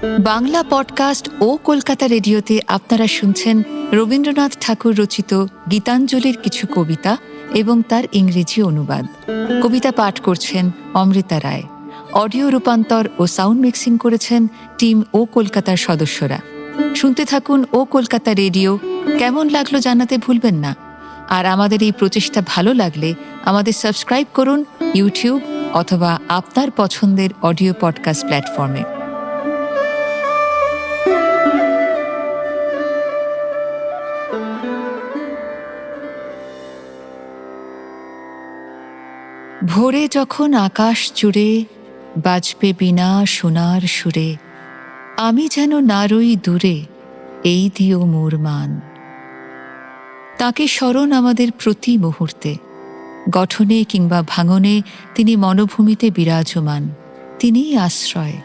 Bangla podcast ও কলকাতা রেডিওতে আপনারা শুনছেন রবীন্দ্রনাথ ঠাকুর রচিত গীতাঞ্জলির কিছু কবিতা এবং তার ইংরেজি অনুবাদ। কবিতা পাঠ করছেন অমৃতা রায়। অডিও রূপান্তর ও সাউন্ড মিক্সিং করেছেন টিম ও কলকাতার সদস্যরা। শুনতে থাকুন ও কলকাতা রেডিও। কেমন লাগলো জানাতে ভুলবেন না। আর আমাদের এই প্রচেষ্টা ভালো লাগলে আমাদের সাবস্ক্রাইব করুন ইউটিউব অথবা আপনার পছন্দের অডিও পডকাস্ট প্ল্যাটফর্মে। ভোরে যখন আকাশ জুড়ে বাজবে বীণা সোনার সুরে, আমি যেন না রই দূরে, এই দিও মোর মান। তাকে স্মরণ আমাদের প্রতি মুহূর্তে, গঠনে কিংবা ভাঙনে তিনি মনোভূমিতে বিরাজমান। তিনিই আশ্রয়।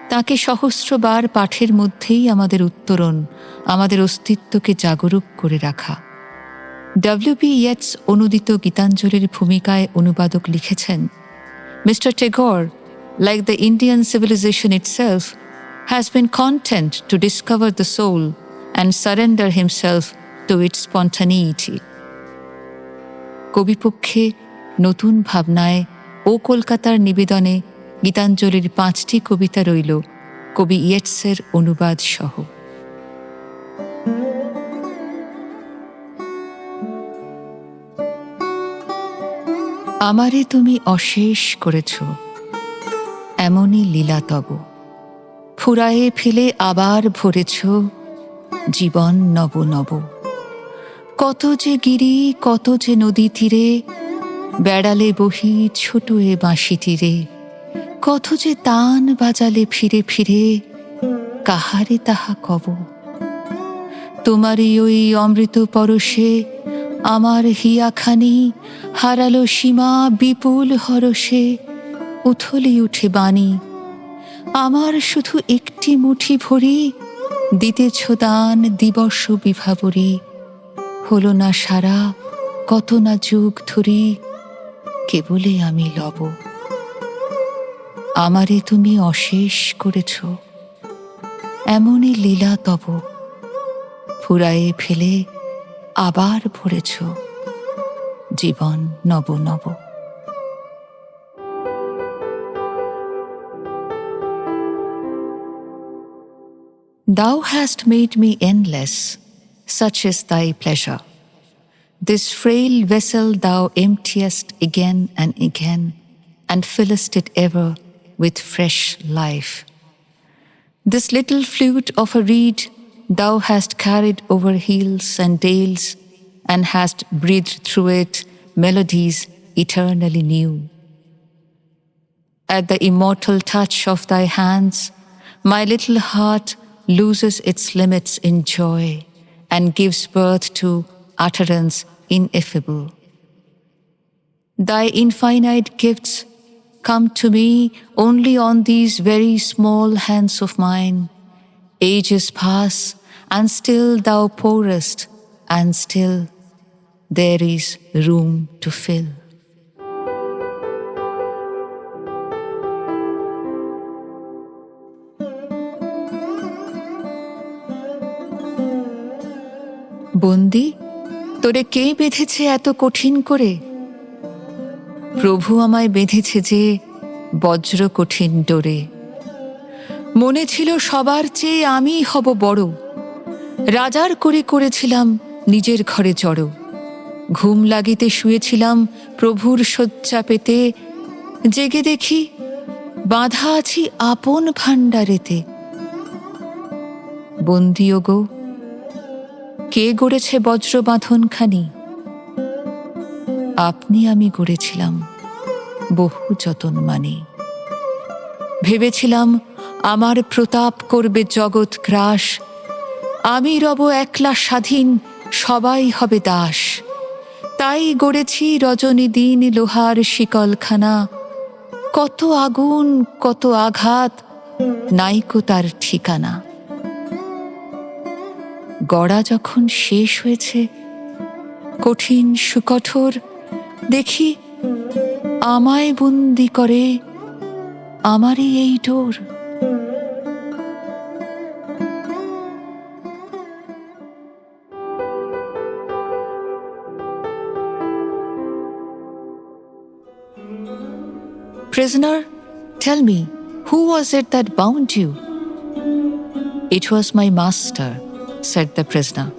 তাকে সহস্রবার পাঠের মধ্যেই আমাদের উত্তরণ, আমাদের অস্তিত্বকে জাগরুক করে রাখা। W.B. Yeats অনুদিত গীতাঞ্জলির ভূমিকায় অনুবাদক লিখেছেন, Mr. Tagore, like the Indian civilization itself, has been content to discover the soul and surrender himself to its spontaneity. কবিপক্ষে নতুন ভাবনায় ও কলকাতার নিবেদনে গীতাঞ্জলির 5টি কবিতা রইল কবি ইয়েটসের অনুবাদ সহ। আমারে তুমি অশেষ করেছ, এমনই লীলা তব। ফুরায়ে ফেলে আবার ভরেছ, জীবন নব নব। কত যে গিরি, কত যে নদী তীরে, বেড়ালে বহি ছোট এ বাঁশি তীরে। কত যে তান বাজালে ফিরে ফিরে, কাহারে তাহা কব। তোমারই ওই অমৃত পরশে আমার হিয়াখানি হারালো সীমা বিপুল হরষে, উথলি উঠে বাণী। আমার শুধু একটি মুঠি ভরি, দিতেছ দান দিবস বিভাবরী। হলো না সারা, কত না যুগ ধরি, কেবলে আমি লব। আমারে তুমি অশেষ করেছ, এমনই লীলা তব। ফুরায়ে ফেলে আবার ভরেছ, জীবন নব নব। Thou hast made me endless, such is thy pleasure. This frail vessel thou emptiest again and again, and fillest it ever with fresh life. This little flute of a reed thou hast carried over hills and dales, and hast breathed through it melodies eternally new. At the immortal touch of thy hands, my little heart loses its limits in joy, and gives birth to utterance ineffable. Thy infinite gifts come to me only on these very small hands of mine. Ages pass, and still thou pourest, and still there is room to fill. বন্দি, তোরে কে বেঁধেছে এত কঠিন করে? প্রভু আমায় বেঁধেছে যে বজ্র কঠিন ডোরে। মনে ছিল সবার চেয়ে আমি হব বড়, রাজার করে করেছিলাম নিজের ঘরে জড়ো। ঘুম লাগিতে শুয়েছিলাম প্রভুর শয্যা পেতে, জেগে দেখি বাঁধা আছি আপন ভাণ্ডারেতে। বন্দী ওগো, কে গড়েছে বজ্র বাঁধনখানি? আপনি আমি গড়েছিলাম বহু যতন মানে। ভেবেছিলাম আমার প্রতাপ করবে জগৎ গ্রাস, আমি রব একলা স্বাধীন, সবাই হবে দাস। তাই গড়েছি রজনী দিন লোহার শিকলখানা। কত আগুন, কত আঘাত, নাইকো তার ঠিকানা। গড়া যখন শেষ হয়েছে, কঠিন সুকঠোর, দেখি আমায় বন্দি করে আমারই এই ডোর। "Prisoner, tell me, who was it that bound you?" "It was my master," said the prisoner.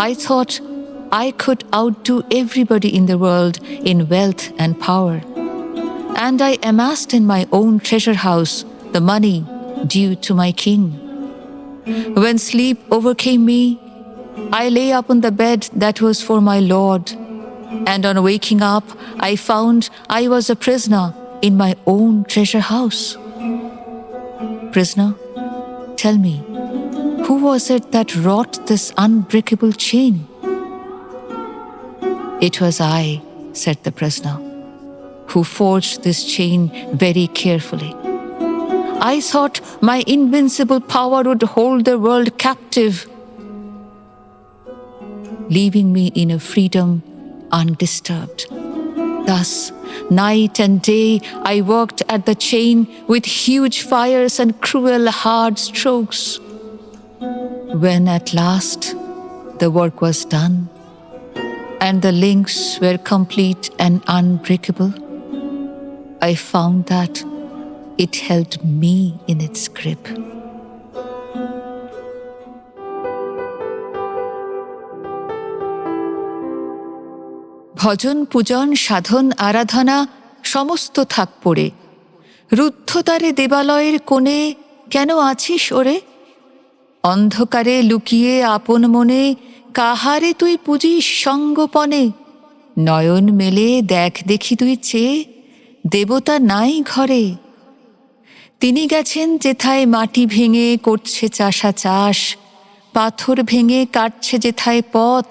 "I thought I could outdo everybody in the world in wealth and power, and I amassed in my own treasure house the money due to my king. When sleep overcame me, I lay upon the bed that was for my lord, and on waking up, I found I was a prisoner in my own treasure house. Prisoner, tell me, who was it that wrought this unbreakable chain?" "It was I," said the prisoner, "who forged this chain very carefully. I thought my invincible power would hold the world captive, leaving me in a freedom undisturbed. Thus, night and day, I worked at the chain with huge fires and cruel hard strokes. When at last the work was done, and the links were complete and unbreakable, I found that it held me in its grip." ভজন পূজন সাধন আরাধনা সমস্ত থাক পড়ে, রুদ্ধদ্বারে দেবালয়ের কোণে কেন আছিস ওরে? অন্ধকারে লুকিয়ে আপন মনে কাহারে তুই পুজিস সঙ্গোপনে? নয়ন মেলে দেখ দেখি তুই চেয়ে, দেবতা নাই ঘরে। তিনি গেছেন যেথায় মাটি ভেঙে করছে চাষা চাষ, পাথর ভেঙে কাটছে যেথায় পথ,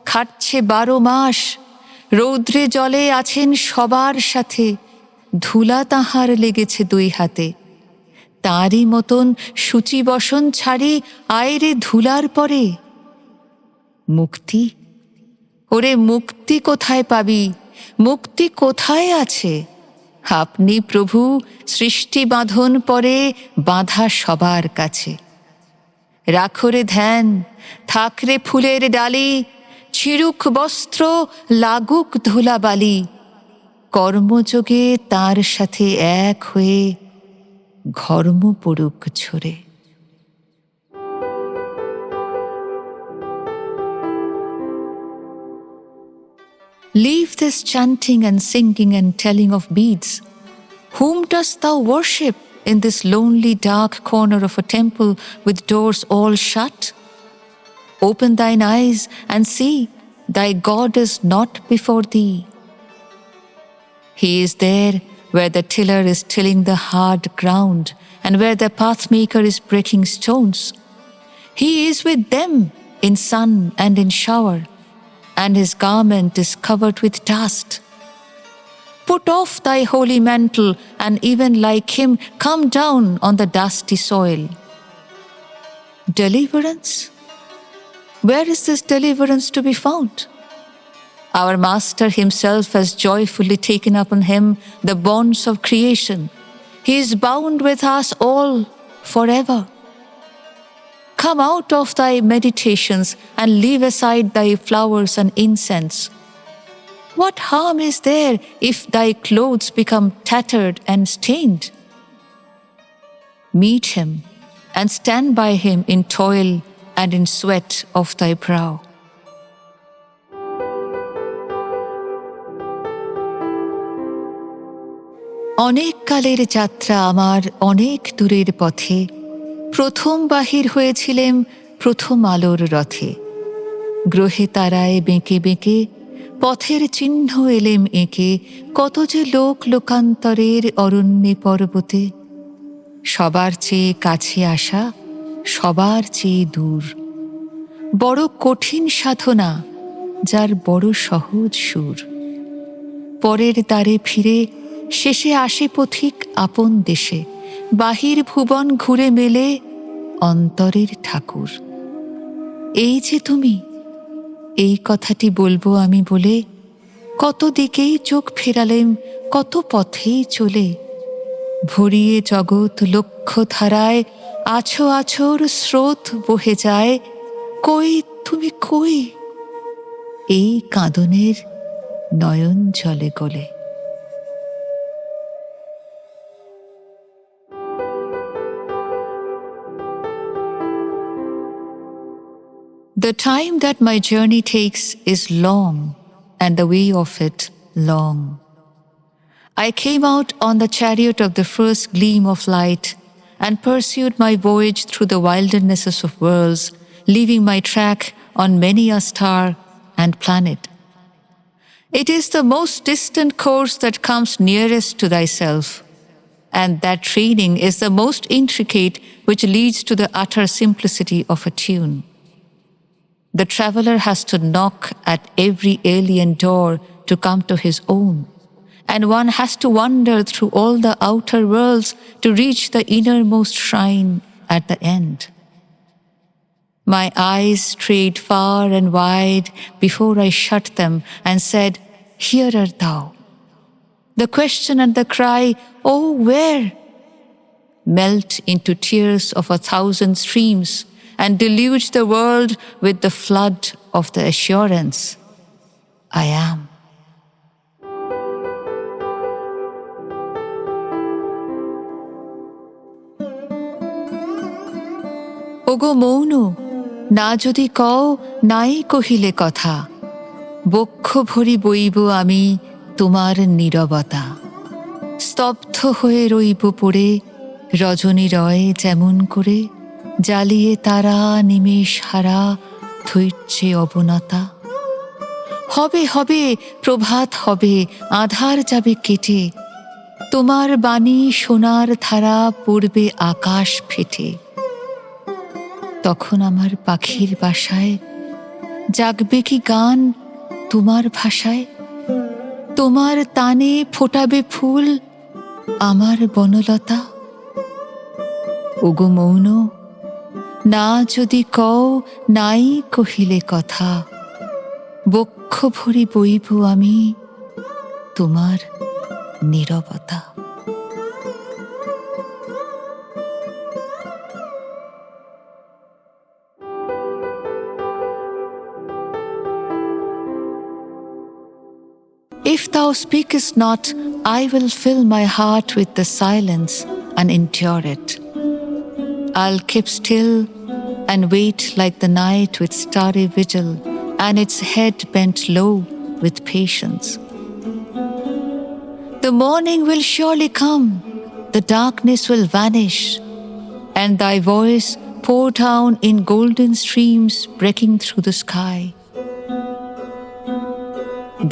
খাটছে 12 মাস। রৌদ্রে জলে আছেন সবার সাথে, ধুলা তাহার লেগেছে 2 হাতে। তাঁরই মতন সূচি বসন ছাড়ি আয়রে ধুলার পরে। মুক্তি? ওরে মুক্তি কোথায় পাবি? মুক্তি কোথায় আছে? আপনি প্রভু সৃষ্টি বাঁধন পরে বাঁধা সবার কাছে। রাখরে ধ্যান, থাকরে ফুলের ডালি, ছিড়ুক বস্ত্র, লাগুক ধুলাবালি, কর্মযোগে তার সাথে এক হয়ে ঘর্ম পড়ুক ঝরে। Leave this chanting and singing and telling of beads. Whom dost thou worship in this lonely dark corner of a temple with doors all shut? Open thine eyes and see, thy God is not before thee. He is there where the tiller is tilling the hard ground and where the pathmaker is breaking stones. He is with them in sun and in shower, and his garment is covered with dust. Put off thy holy mantle, and even like him come down on the dusty soil. Deliverance? Where is this deliverance to be found? Our Master himself has joyfully taken upon him the bonds of creation. He is bound with us all forever. Come out of thy meditations and leave aside thy flowers and incense. What harm is there if thy clothes become tattered and stained? Meet him and stand by him in toil and in sweat of thy brow. অনেক কালের যাত্রা আমার অনেক দূরের পথে, প্রথম বাহির হয়েছিলেম প্রথম আলোর রথে। গ্রহে তারায় বেঁকে বেঁকে পথের চিহ্ন এলেম এঁকে, কত যে লোক লোকান্তরের অরণ্যে পর্বতে। সবার চেয়ে কাছে আসা, সবার চেয়ে দূর, বড় কঠিন সাধনা যার বড় সহজ সুর। পরের দ্বারে ফিরে শেষে আসে পথিক আপন দেশে, বাহির ভুবন ঘুরে মেলে অন্তরের ঠাকুর। এই যে তুমি, এই কথাটি বলবো আমি বলে, কত দিকেই চোখ ফেরালেম, কত পথেই চলে। ভরিয়ে জগৎ লক্ষ্য ধারায়, আছো আছোর স্রোত বহে যায়। কই তুমি কই? এই কাঁদনের নয়ন জলে গলে। The time that my journey takes is long, and the way of it long. I came out on the chariot of the first gleam of light and pursued my voyage through the wildernesses of worlds, leaving my track on many a star and planet. It is the most distant course that comes nearest to thyself, and that training is the most intricate, which leads to the utter simplicity of a tune. The traveler has to knock at every alien door to come to his own, and one has to wander through all the outer worlds to reach the innermost shrine at the end. My eyes strayed far and wide before I shut them and said, "Here art thou." The question and the cry, "Oh, where?" melt into tears of 1,000 streams and deluge the world with the flood of the assurance, I am. ওগো মৌন, না যদি কও নাই কহিলে কথা, বক্ষ ভরি বইব আমি তোমার নীরবতা। স্তব্ধ হয়ে রইব পড়ে রজনী রয় যেমন করে, জ্বালিয়ে তারা নিমেষ হারা ধৈর্যে অবনতা। হবে হবে প্রভাত হবে, আঁধার যাবে কেটে, তোমার বাণী সোনার ধারা পড়বে আকাশ ফেটে। তখন আমার পাখির বাসায় জাগবে কি গান তোমার ভাষায়, তোমার তানে ফোটাবে ফুল আমার বনলতা। ওগো মৌন, না যদি কও নাই কহিলে কথা, বক্ষ ভরি বইব আমি তোমার নীরবতা। If thou speakest not, I will fill my heart with the silence and endure it. I'll keep still and wait like the night with starry vigil, and its head bent low with patience. The morning will surely come, the darkness will vanish, and thy voice pour down in golden streams breaking through the sky.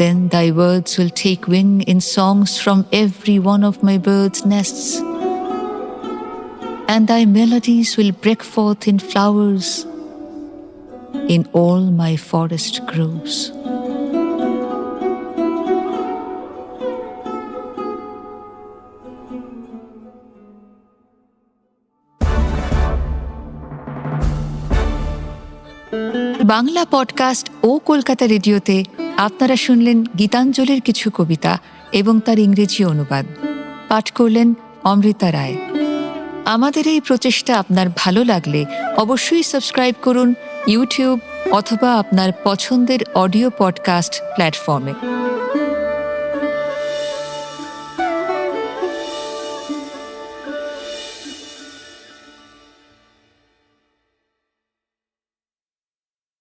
Then thy words will take wing in songs from every one of my birds' nests, and thy melodies will break forth in flowers in all my forest groves. Bangla podcast ও কলকাতা রেডিওতে আপনারা শুনলেন গীতাঞ্জলির কিছু কবিতা এবং তার ইংরেজি অনুবাদ। পাঠ করলেন অমৃতা রায়। আমাদের এই প্রচেষ্টা আপনার ভালো লাগলে অবশ্যই সাবস্ক্রাইব করুন ইউটিউব অথবা আপনার পছন্দের অডিও পডকাস্ট প্ল্যাটফর্মে।